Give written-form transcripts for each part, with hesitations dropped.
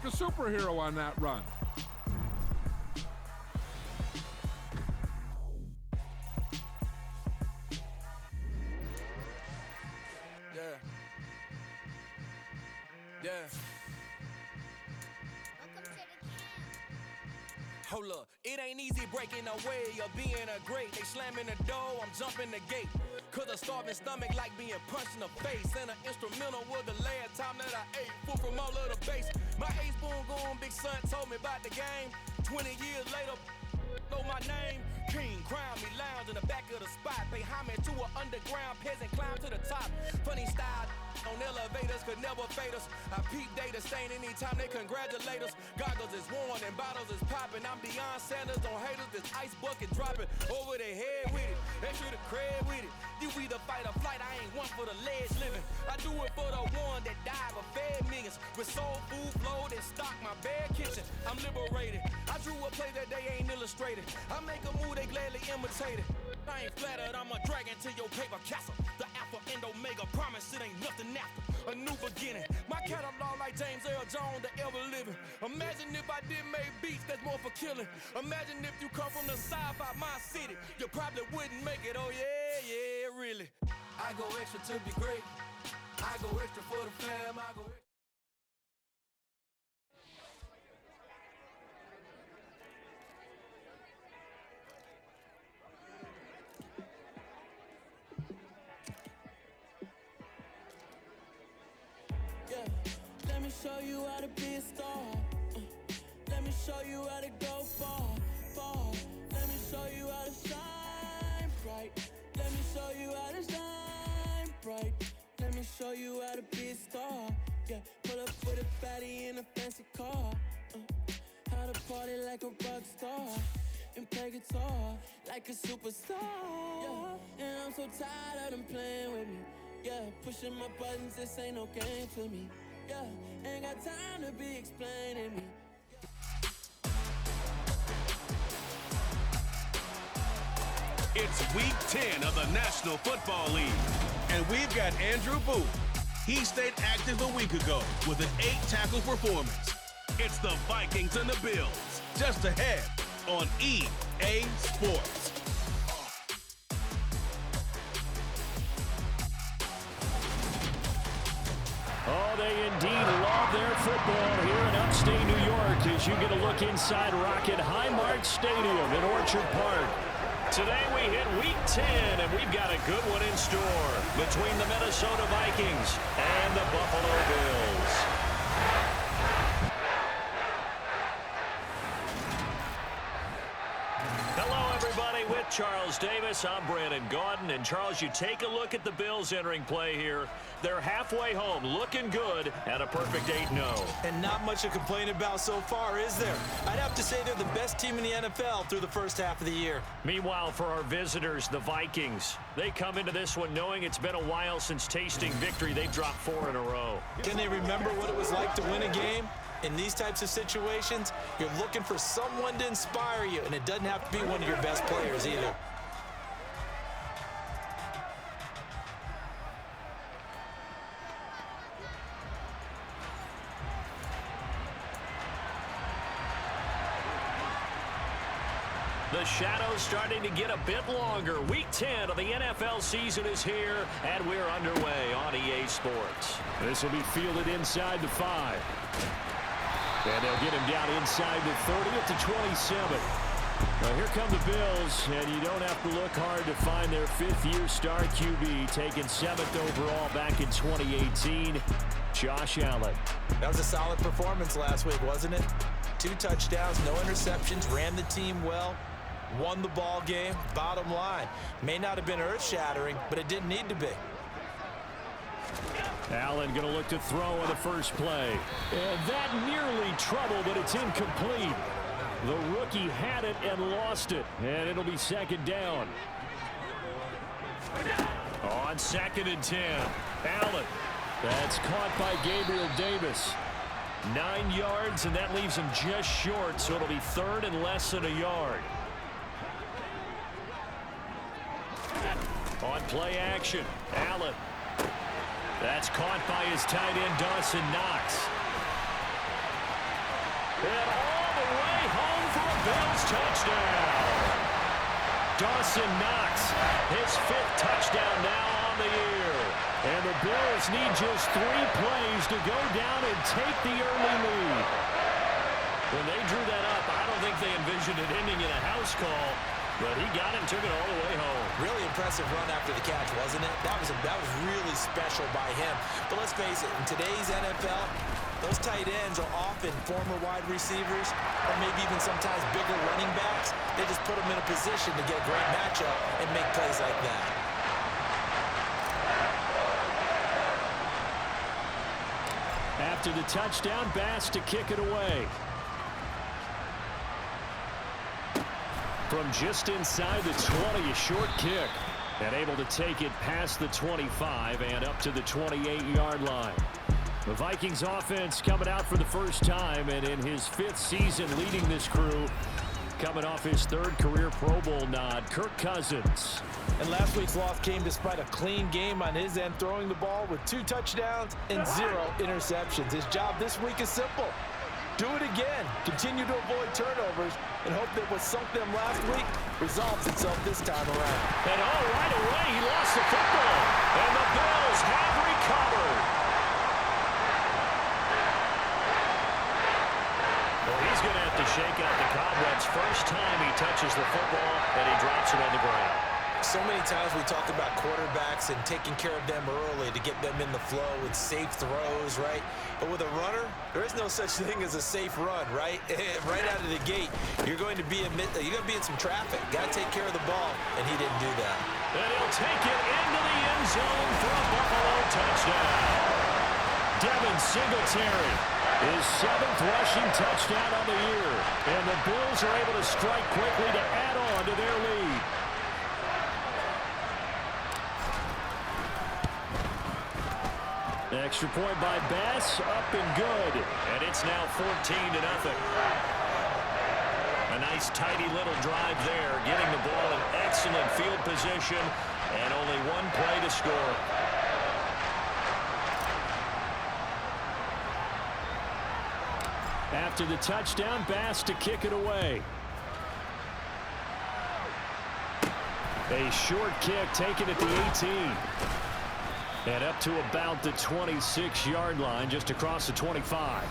like a superhero on that run. Yeah. Hold up, it ain't easy breaking away or being a great. They slamming the door, I'm jumping the gate. Cause a starving stomach like being punched in the face. And an instrumental was the last time that I ate. Food from all of the base. My ace boom goon, big son told me about the game. 20 years later, know my name. King, crown me, lounge in the back of the spot. Pay homage to an underground peasant, climb to the top. Funny style on elevators could never fade us. I peep data stain anytime they congratulate us. Goggles is worn and bottles is popping. I'm Deion Sanders on haters, this ice bucket dropping over their head with it. They should have cred with it. You either fight or flight, I ain't one for the ledge living. I do it for the one that died but fed millions. With soul food flowed and stock my bare kitchen. I'm liberated. I drew a play that they ain't illustrated. I make a move they gladly imitated. I ain't flattered, I'm a dragon to your paper castle. The alpha and omega, promise it ain't nothing after. A new beginning. My catalog like James Earl Jones, the ever living. Imagine if I did make beats that's more for killing. Imagine if you come from the sci-fi my city. You probably wouldn't make it, oh yeah, really. I go extra to be great. I go extra for the fam, I go extra. Let me show you how to be a star. Let me show you how to go far, far. Let me show you how to shine bright. Let me show you how to shine bright. Let me show you how to be a star. Yeah, pull up with a baddie in a fancy car. How to party like a rock star and play guitar like a superstar. Yeah, and I'm so tired of them playing with me. Yeah, pushing my buttons, this ain't no game to me. Yeah, ain't got time to be explaining me. It's week 10 of the National Football League. And we've got Andrew Booth. He stayed active a week ago with an 8-tackle performance. It's the Vikings and the Bills, just ahead on EA Sports. Oh, they indeed love their football here in upstate New York as you get a look inside Rocket Highmark Stadium in Orchard Park. Today we hit week 10, and we've got a good one in store between the Minnesota Vikings and the Buffalo Bills. Hello, everybody. With Charles Davis, I'm Brandon Gaudin. And, Charles, you take a look at the Bills entering play here. They're halfway home, looking good, at a perfect 8-0. And not much to complain about so far, is there? I'd have to say they're the best team in the NFL through the first half of the year. Meanwhile, for our visitors, the Vikings, they come into this one knowing it's been a while since tasting victory. They've dropped 4 in a row. Can they remember what it was like to win a game? In these types of situations, you're looking for someone to inspire you, and it doesn't have to be one of your best players either. The shadow's starting to get a bit longer. Week 10 of the NFL season is here, and we're underway on EA Sports. This will be fielded inside the 5. And they'll get him down inside the 30 at the 27. Now here come the Bills, and you don't have to look hard to find their 5th-year star QB, taken 7th overall back in 2018, Josh Allen. That was a solid performance last week, wasn't it? 2 touchdowns, no interceptions, ran the team well, won the ball game. Bottom line, may not have been earth-shattering, but it didn't need to be. Allen going to look to throw on the first play. And that nearly trouble, but it's incomplete. The rookie had it and lost it, and it'll be 2nd down. On 2nd and 10, Allen. That's caught by Gabriel Davis. 9 yards, and that leaves him just short, so it'll be 3rd and less than a yard. On play action, Allen. That's caught by his tight end, Dawson Knox. And all the way home for a Bills touchdown. Dawson Knox, his 5th touchdown now on the year. And the Bills need just 3 plays to go down and take the early lead. When they drew that up, I don't think they envisioned it ending in a house call, but he got it and took it all the way home. Really impressive run after the catch, wasn't it? That was really special by him. But let's face it, in today's NFL, those tight ends are often former wide receivers or maybe even sometimes bigger running backs. They just put them in a position to get a great matchup and make plays like that. After the touchdown, Bass to kick it away. From just inside the 20, a short kick. And able to take it past the 25 and up to the 28-yard line. The Vikings offense coming out for the first time, and in his 5th season leading this crew, coming off his 3rd career Pro Bowl nod, Kirk Cousins. And last week's loss came despite a clean game on his end, throwing the ball with 2 touchdowns and 0 interceptions. His job this week is simple. Do it again. Continue to avoid turnovers and hope that what sunk them last week resolves itself this time around. And right away, he lost the football. And the Bills have recovered. Well, he's going to have to shake out the cobwebs first time he touches the football, and he drops it on the ground. So many times we talk about quarterbacks and taking care of them early to get them in the flow with safe throws, right? But with a runner, there is no such thing as a safe run, right? Right out of the gate, you're going to be in some traffic. Got to take care of the ball, and he didn't do that. And he'll take it into the end zone for a Buffalo touchdown. Devin Singletary, his 7th rushing touchdown on the year. And the Bills are able to strike quickly to add on to their lead. Extra point by Bass, up and good. And it's now 14-0. A nice tidy little drive there, getting the ball in excellent field position, and only 1 play to score. After the touchdown, Bass to kick it away. A short kick taken at the 18. And up to about the 26-yard line, just across the 25.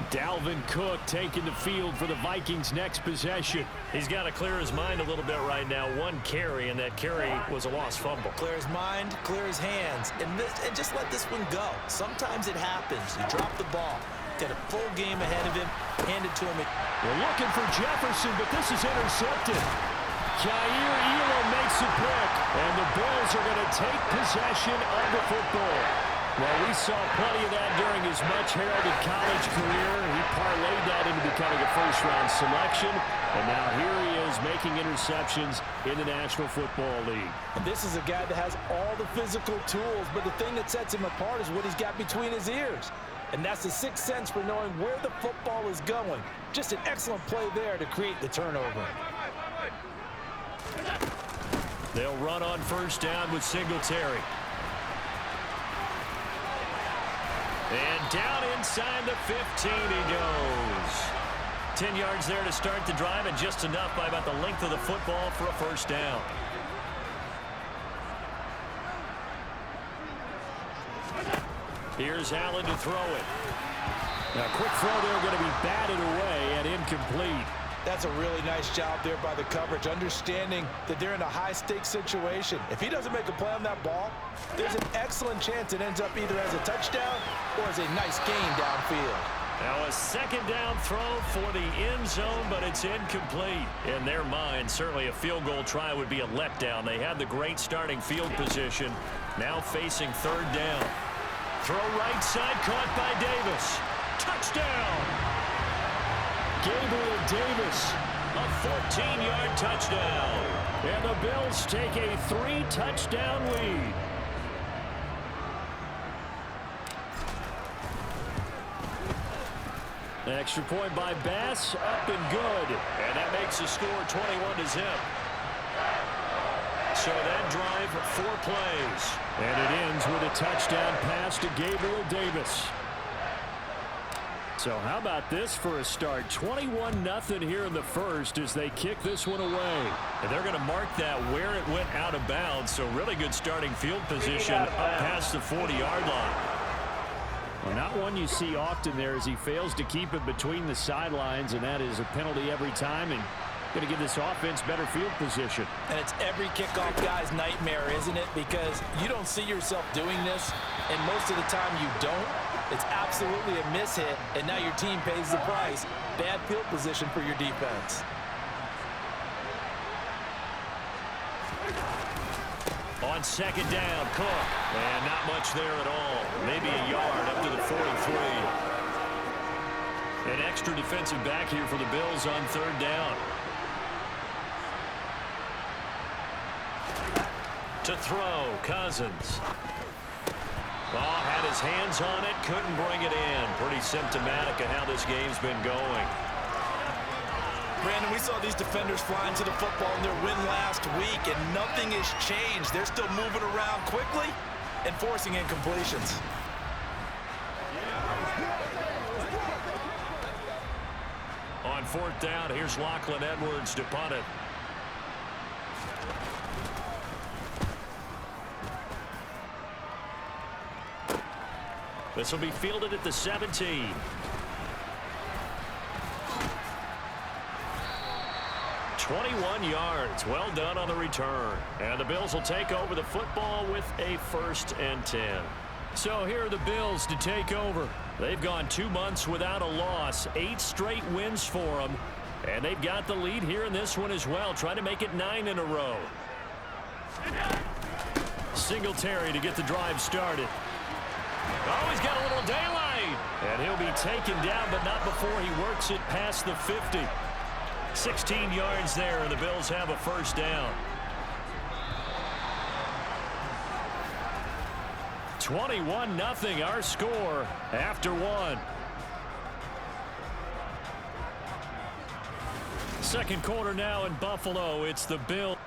Dalvin Cook taking the field for the Vikings' next possession. He's got to clear his mind a little bit right now. 1 carry, and that carry was a lost fumble. Clear his mind, clear his hands, and just let this one go. Sometimes it happens. You drop the ball. Got a full game ahead of him. Hand it to him. We're looking for Jefferson, but this is intercepted. Jair Elam makes a pick, and the Bills are going to take possession of the football. Well, we saw plenty of that during his much-heralded college career. He parlayed that into becoming a first-round selection, and now here he is making interceptions in the National Football League. And this is a guy that has all the physical tools, but the thing that sets him apart is what he's got between his ears. And that's the 6th sense for knowing where the football is going. Just an excellent play there to create the turnover. They'll run on first down with Singletary. And down inside the 15 he goes. 10 yards there to start the drive, and just enough by about the length of the football for a first down. Here's Allen to throw it. Now, quick throw there, going to be batted away and incomplete. That's a really nice job there by the coverage, understanding that they're in a high-stakes situation. If he doesn't make a play on that ball, there's an excellent chance it ends up either as a touchdown or as a nice gain downfield. Now a 2nd down throw for the end zone, but it's incomplete. In their mind, certainly a field goal try would be a letdown. They had the great starting field position. Now facing 3rd down. Throw right side, caught by Davis. Touchdown! Gabriel Davis, a 14-yard touchdown. And the Bills take a 3-touchdown lead. Extra point by Bass, up and good. And that makes the score 21-0. So that drive, 4 plays. And it ends with a touchdown pass to Gabriel Davis. So how about this for a start? 21-0 here in the first as they kick this one away. And they're going to mark that where it went out of bounds. So really good starting field position up past the 40-yard line. Well, not one you see often there as he fails to keep it between the sidelines, and that is a penalty every time, and going to give this offense better field position. And it's every kickoff guy's nightmare, isn't it? Because you don't see yourself doing this, and most of the time you don't. It's absolutely a mishit, and now your team pays the price. Bad field position for your defense. On second down, Cook. And not much there at all. Maybe a yard up to the 43. An extra defensive back here for the Bills on third down. To throw, Cousins. Oh, had his hands on it, couldn't bring it in. Pretty symptomatic of how this game's been going. Brandon, we saw these defenders flying to the football in their win last week, and nothing has changed. They're still moving around quickly and forcing incompletions. On fourth down, here's Lachlan Edwards to punt it. This will be fielded at the 17. "21 yards. Well done on the return. And the Bills will take over the football with a 1st and 10. So here are the Bills to take over. They've gone 2 months without a loss. 8 straight wins for them. And they've got the lead here in this one as well, trying to make it 9 in a row. Singletary to get the drive started. Oh, he's got a little daylight. And he'll be taken down, but not before he works it past the 50. 16 yards there, and the Bills have a 1st down. 21-0 our score after 1. Second quarter now in Buffalo. It's the Bills.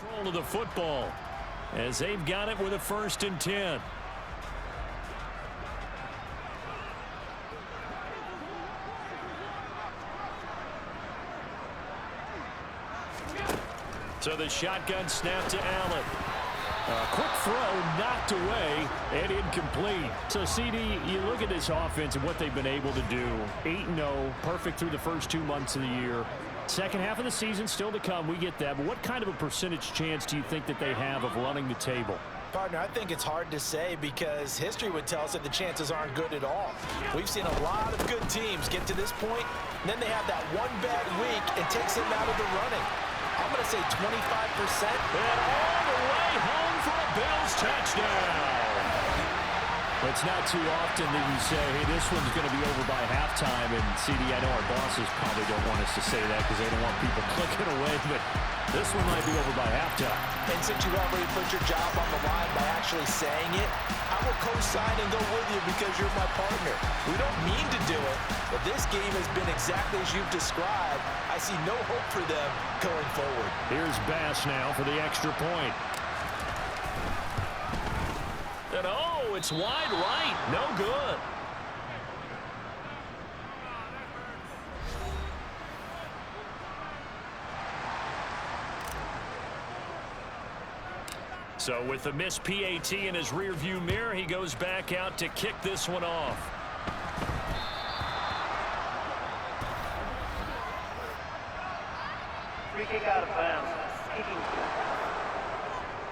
Control of the football as they've got it with a 1st and 10. So the shotgun snap to Allen. Quick throw knocked away and incomplete. So, CD, you look at this offense and what they've been able to do. 8-0, perfect through the first 2 months of the year. Second half of the season still to come. We get that. But what kind of a percentage chance do you think that they have of running the table? Partner, I think it's hard to say because history would tell us that the chances aren't good at all. We've seen a lot of good teams get to this point, and then they have that one bad week and takes them out of the running. I'm going to say 25%. And all the way home for a Bills touchdown. It's not too often that you say, hey, this one's going to be over by halftime. And, CD, I know our bosses probably don't want us to say that because they don't want people clicking away. But this one might be over by halftime. And since you already put your job on the line by actually saying it, I will co-sign and go with you because you're my partner. We don't mean to do it, but this game has been exactly as you've described. I see no hope for them going forward. Here's Bass now for the extra point. And oh, it's wide right. No good. So with the missed PAT in his rearview mirror, he goes back out to kick this one off. Free kick out of bounds. Kicking.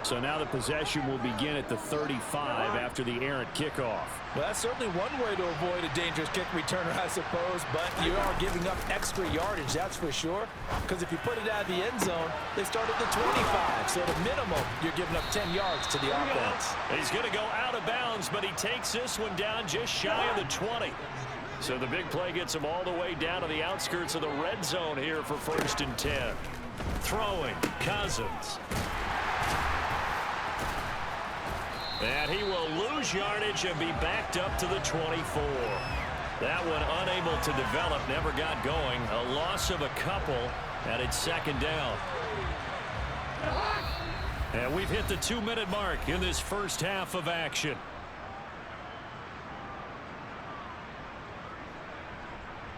So now the possession will begin at the 35 after the errant kickoff. Well, that's certainly one way to avoid a dangerous kick returner, I suppose, but you are giving up extra yardage, that's for sure, because if you put it out of the end zone, they start at the 25, so at a minimum, you're giving up 10 yards to the offense. He's going to go out of bounds, but he takes this one down just shy of the 20. So the big play gets him all the way down to the outskirts of the red zone here for 1st and 10. Throwing, Cousins. And he will lose yardage and be backed up to the 24. That one unable to develop, never got going. A loss of a couple, and it's 2nd down. And we've hit the 2-minute mark in this first half of action.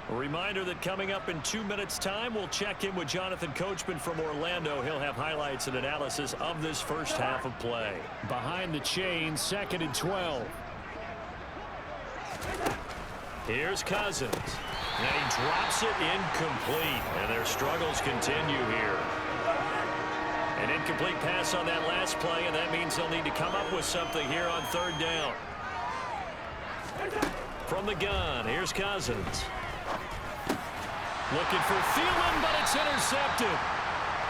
A reminder that coming up in 2 minutes' time, we'll check in with Jonathan Coachman from Orlando. He'll have highlights and analysis of this first half of play. Behind the chains, 2nd and 12. Here's Cousins. And he drops it incomplete. And their struggles continue here. An incomplete pass on that last play, and that means they'll need to come up with something here on 3rd down. From the gun, here's Cousins. Looking for Thielen, but it's intercepted.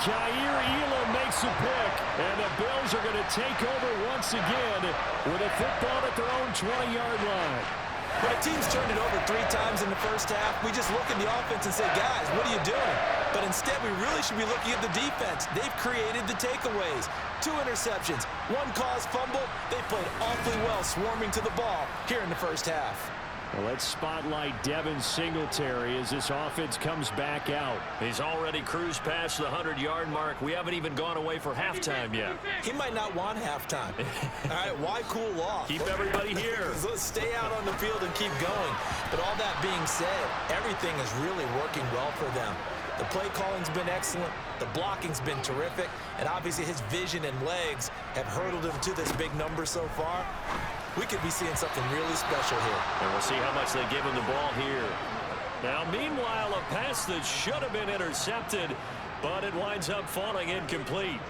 Jair Elam makes a pick, and the Bills are going to take over once again with a football at their own 20-yard line. When a team's turned it over 3 times in the first half, we just look at the offense and say, guys, what are you doing? But instead, we really should be looking at the defense. They've created the takeaways. 2 interceptions, 1 caused fumble. They played awfully well swarming to the ball here in the first half. Well, let's spotlight Devin Singletary as this offense comes back out. He's already cruised past the 100-yard mark. We haven't even gone away for halftime yet. He might not want halftime. All right, why cool off? Keep everybody here. Let's stay out on the field and keep going. But all that being said, everything is really working well for them. The play calling's been excellent. The blocking's been terrific. And obviously his vision and legs have hurdled him to this big number so far. We could be seeing something really special here. And we'll see how much they give him the ball here. Now, meanwhile, a pass that should have been intercepted, but it winds up falling incomplete.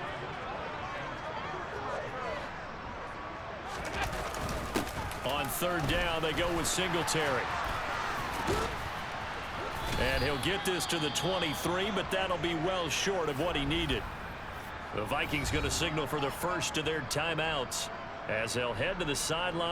On 3rd down, they go with Singletary. And he'll get this to the 23, but that'll be well short of what he needed. The Vikings going to signal for the first of their timeouts as they'll head to the sideline.